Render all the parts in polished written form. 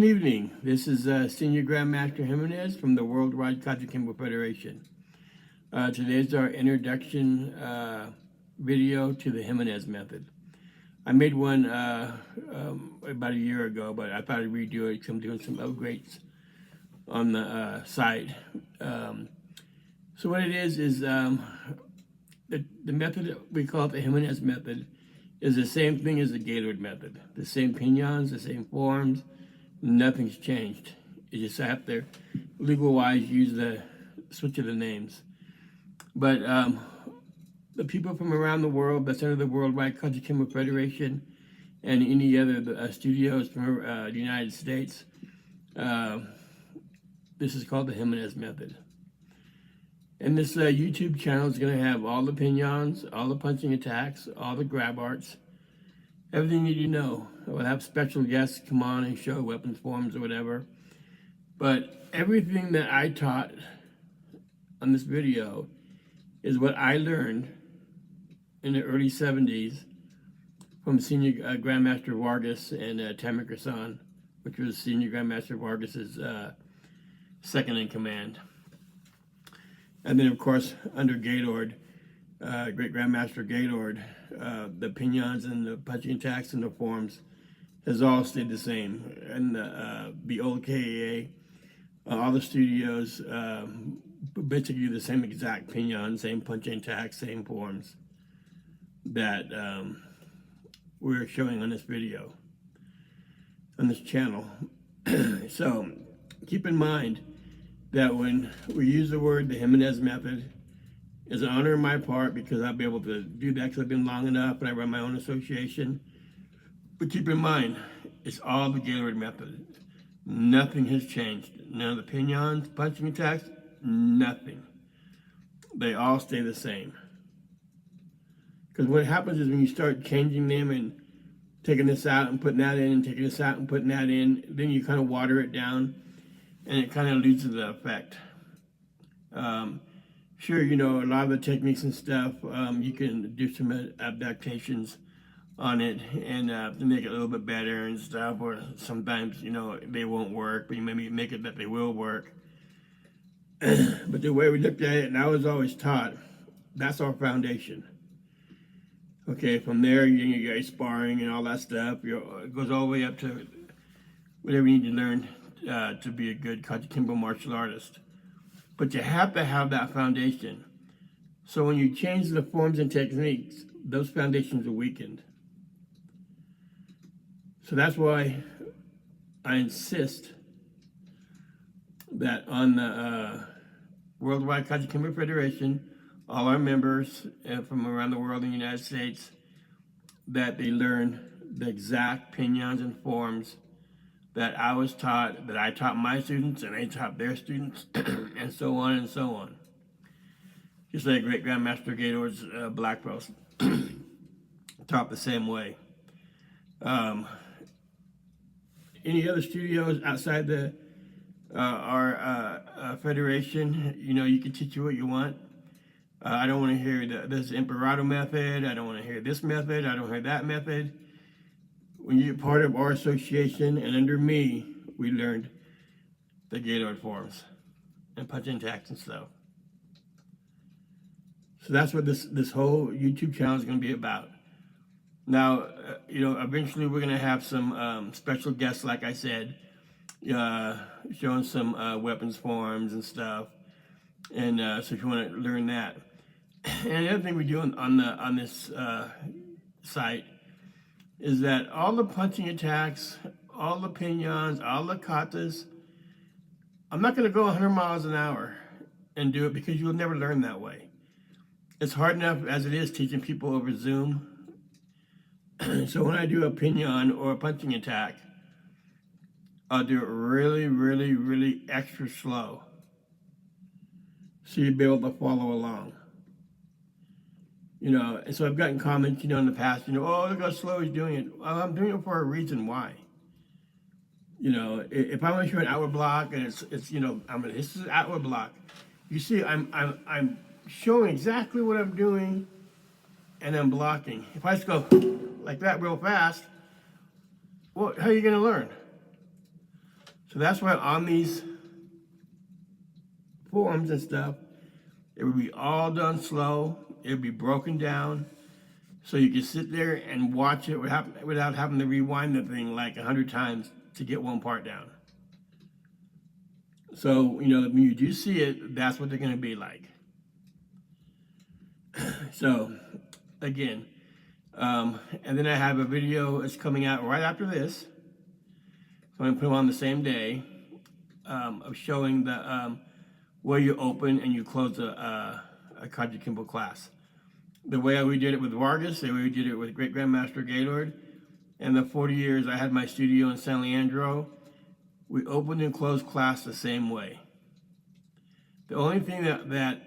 Good evening. This is Senior Grandmaster Hemenes from the Worldwide Kajukenbo Federation. Today's our introduction video to the Hemenes method. I made one about a year ago, but I thought I'd redo it because I'm doing some upgrades on the site. So what it is the method, we call it the Hemenes method, is the same thing as the Gaylord method. The same pinions, the same forms. Nothing's changed. You just have to, legal-wise, use the switch of the names. But the people from around the world that's under the Worldwide Kajukenbo Federation and any other studios from the United States, this is called the Hemenes method. And this YouTube channel is going to have all the pinions, all the punching attacks, all the grab arts, everything you need to know. We'll have special guests come on and show weapons forms or whatever. But everything that I taught on this video is what I learned in the early 70s from Senior Grandmaster Vargas and Tamika-san, which was Senior Grandmaster Vargas's second in command. And then, of course, under Gaylord, Great Grandmaster Gaylord, the pinions and the punching attacks and the forms has all stayed the same. And the old KAA, all the studios, basically the same exact pinion, same punching attacks, same forms that we're showing on this video, on this channel. So keep in mind that when we use the word the Hemenes method, it's an honor on my part because I'll be able to do that because I've been long enough and I run my own association. But keep in mind, it's all the Gaylord method. Nothing has changed. None of the pinions, punching attacks, nothing. They all stay the same. Because what happens is when you start changing them and taking this out and putting that in and taking this out and putting that in, then you kind of water it down and it kind of loses the effect. Sure, you know, a lot of the techniques and stuff, you can do some adaptations on it and to make it a little bit better and stuff, or sometimes, you know, they won't work, but you maybe make it that they will work. But the way we looked at it, and I was always taught, that's our foundation. Okay, from there, you get sparring and all that stuff. It goes all the way up to whatever you need to learn to be a good Kajukenbo martial artist. But you have to have that foundation. So when you change the forms and techniques, those foundations are weakened. So that's why I insist that on the Worldwide Kajukenbo Federation, all our members from around the world in the United States, that they learn the exact pinions and forms that I was taught, that I taught my students, and they taught their students, and so on and so on. Just like Great Grandmaster Gaylord's black belt taught the same way. Any other studios outside our federation, you know, you can teach you what you want. I don't want to hear this Imperato method. I don't want to hear this method. I don't hear that method. When you're part of our association and under me, we learned the Gaylord forms and punching attacks and stuff. So that's what this whole YouTube channel is going to be about. Now, you know, eventually we're going to have some special guests, like I said, showing some weapons forms and stuff. And so if you want to learn that. And the other thing we do on this site is that all the punching attacks, all the pinions, all the katas, I'm not going to go 100 miles an hour and do it because you'll never learn that way. It's hard enough as it is teaching people over Zoom. So when I do a pinion or a punching attack, I'll do it really, really, really extra slow, so you'll be able to follow along. You know, and so I've gotten comments, you know, in the past, you know, oh, look how slow he's doing it. Well, I'm doing it for a reason why. You know, if I'm going to show an outward block and it's you know, this is an outward block. You see, I'm showing exactly what I'm doing and I'm blocking. If I just go like that real fast, well, how are you going to learn? So that's why on these forms and stuff, it would be all done slow. It would be broken down. So you can sit there and watch it without having to rewind the thing like 100 times to get one part down. So, when you do see it, that's what they're going to be like. So, again, and then I have a video that's coming out right after this. So I'm going to put them on the same day of showing the where you open and you close a Kajukenbo class. The way we did it with Vargas, the way we did it with Great Grandmaster Gaylord, and the 40 years I had my studio in San Leandro, we opened and closed class the same way. The only thing that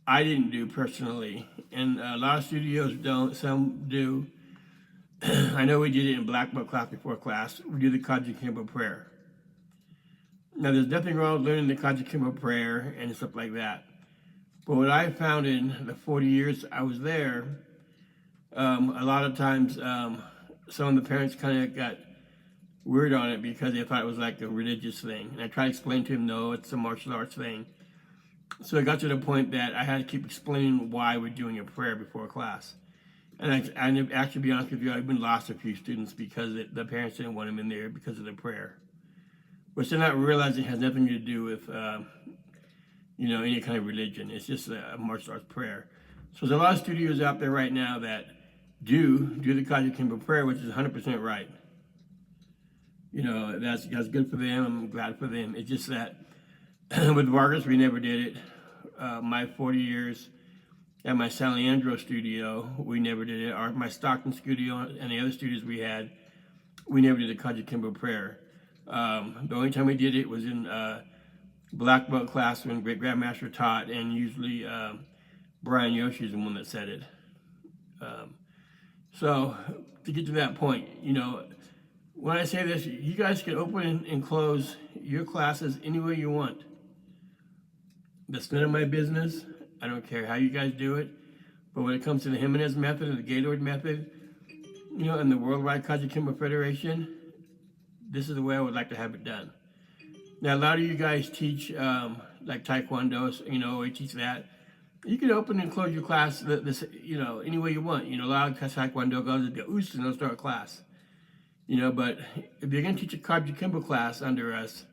I didn't do personally, and a lot of studios don't, some do, I know we did it in Black Belt class before class, we do the Kajukenbo prayer. Now there's nothing wrong with learning the Kajukenbo prayer and stuff like that. But what I found in the 40 years I was there, a lot of times some of the parents kind of got weird on it because they thought it was like a religious thing. And I tried to explain to him, no, it's a martial arts thing. So it got to the point that I had to keep explaining why we're doing a prayer before class. And I actually, to be honest with you, I've been lost a few students because the parents didn't want them in there because of the prayer. Which they're not realizing it has nothing to do with any kind of religion. It's just a martial arts prayer. So there's a lot of studios out there right now that do the Kajukenbo prayer, which is 100% right. That's good for them. I'm glad for them. It's just that with Vargas, we never did it. My 40 years at my San Leandro studio, we never did it. My Stockton studio and the other studios we had, we never did the Kajukenbo prayer. The only time we did it was in Black Belt class when Great Grandmaster taught, and usually Brian Yoshi is the one that said it. So to get to that point, when I say this, you guys can open and close your classes any way you want. That's none of my business. I don't care how you guys do it. But when it comes to the Hemenes method and the Gaylord method, and the Worldwide Kajukenbo Federation, this is the way I would like to have it done. Now, a lot of you guys teach like Taekwondo, we teach that. You can open and close your class, any way you want. A lot of Taekwondo goes to Oost and they'll start a class. But if you're going to teach a Kajukenbo class under us,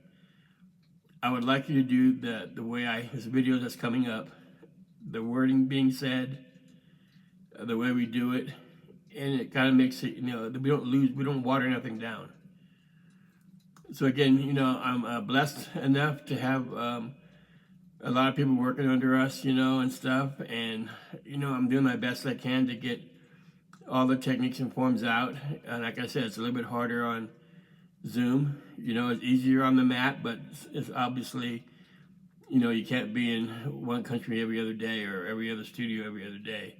I would like you to do the way this video that's coming up, the wording being said, the way we do it, and it kind of makes it, we don't water nothing down. So again, I'm blessed enough to have a lot of people working under us, and stuff, and I'm doing my best I can to get all the techniques and forms out. And like I said, it's a little bit harder on Zoom. It's easier on the mat, but it's obviously, you can't be in one country every other day or every other studio every other day.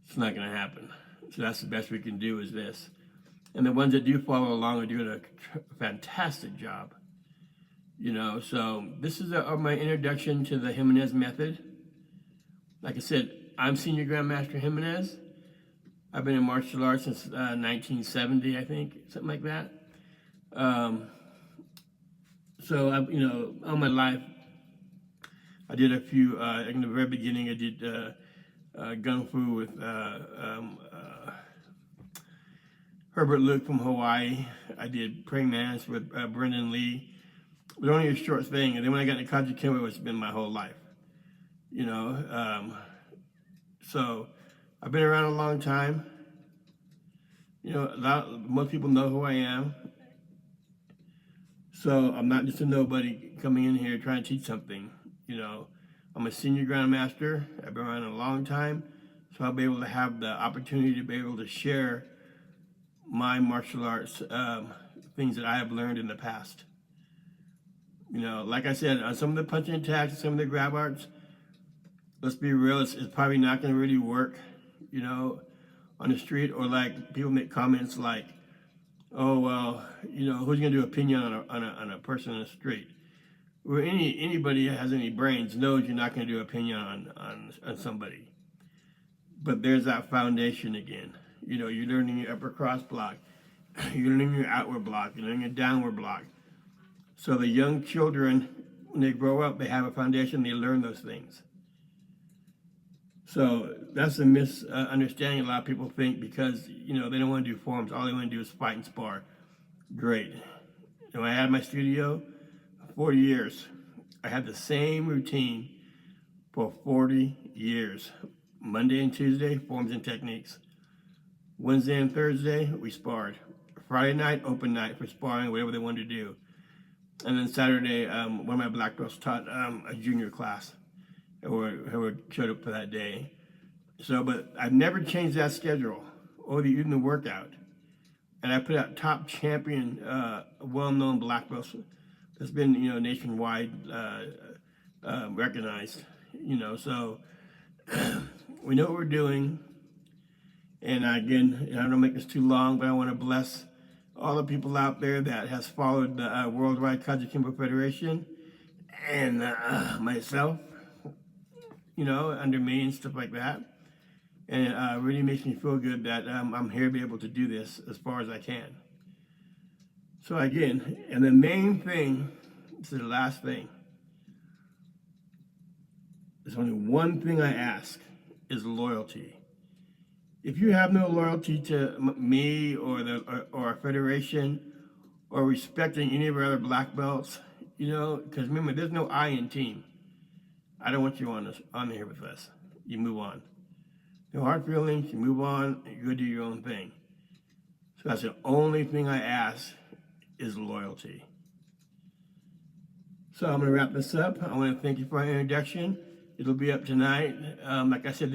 It's not going to happen. So that's the best we can do is this. And the ones that do follow along are doing a fantastic job. So this is my introduction to the Hemenes method. Like I said, I'm Senior Grandmaster Hemenes. I've been in martial arts since 1970, I think, something like that. So all my life, I did a few. In the very beginning, I did Gung Fu with Herbert Luke from Hawaii. I did Praying Mantis with Brendan Lee. It was only a short thing, and then when I got into Kajukenbo, it's been my whole life. So I've been around a long time. Most people know who I am. So I'm not just a nobody coming in here trying to teach something. I'm a senior grandmaster. I've been around a long time, so I'll be able to have the opportunity to be able to share my martial arts things that I have learned in the past. Like I said, on some of the punching attacks, some of the grab arts, let's be real, it's probably not going to really work, on the street, or like people make comments like, oh, well, who's going to do opinion on a person in the street? Well, anybody that has any brains knows you're not going to do opinion on somebody. But there's that foundation again. You're learning your upper cross block. You're learning your outward block. You're learning your downward block. So the young children, when they grow up, they have a foundation, they learn those things. So that's a misunderstanding. A lot of people think because, they don't want to do forms, all they want to do is fight and spar. Great. When I had my studio, 40 years, I had the same routine for 40 years. Monday and Tuesday, forms and techniques. Wednesday and Thursday, we sparred. Friday night, open night for sparring, whatever they wanted to do. And then Saturday, one of my black belts taught a junior class who showed up for that day. So, but I've never changed that schedule or even the workout. And I put out top champion, well-known black belts that's been, nationwide recognized. So we know what we're doing. And again, I don't make this too long, but I want to bless all the people out there that has followed the Worldwide Kajukenbo Federation and myself, under me and stuff like that. And it really makes me feel good that I'm here to be able to do this as far as I can. So again, and the main thing, this is the last thing, there's only one thing I ask, is loyalty. If you have no loyalty to me or our federation or respecting any of our other black belts, because remember, there's no I in team. I don't want you on here with us. You move on. No hard feelings, you move on, you go do your own thing. So that's the only thing I ask is loyalty. So I'm going to wrap this up. I want to thank you for our introduction. It'll be up tonight. Like I said,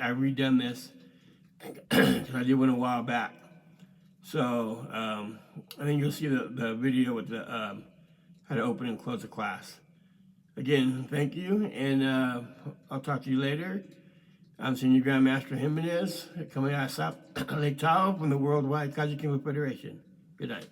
I redone this because I did one a while back. So I think you'll see the video with the how to open and close the class. Again, thank you, and I'll talk to you later. I'm Senior Grandmaster Hemenes, coming out of Lake Tahoe from the Worldwide Kajukenbo Federation. Good night.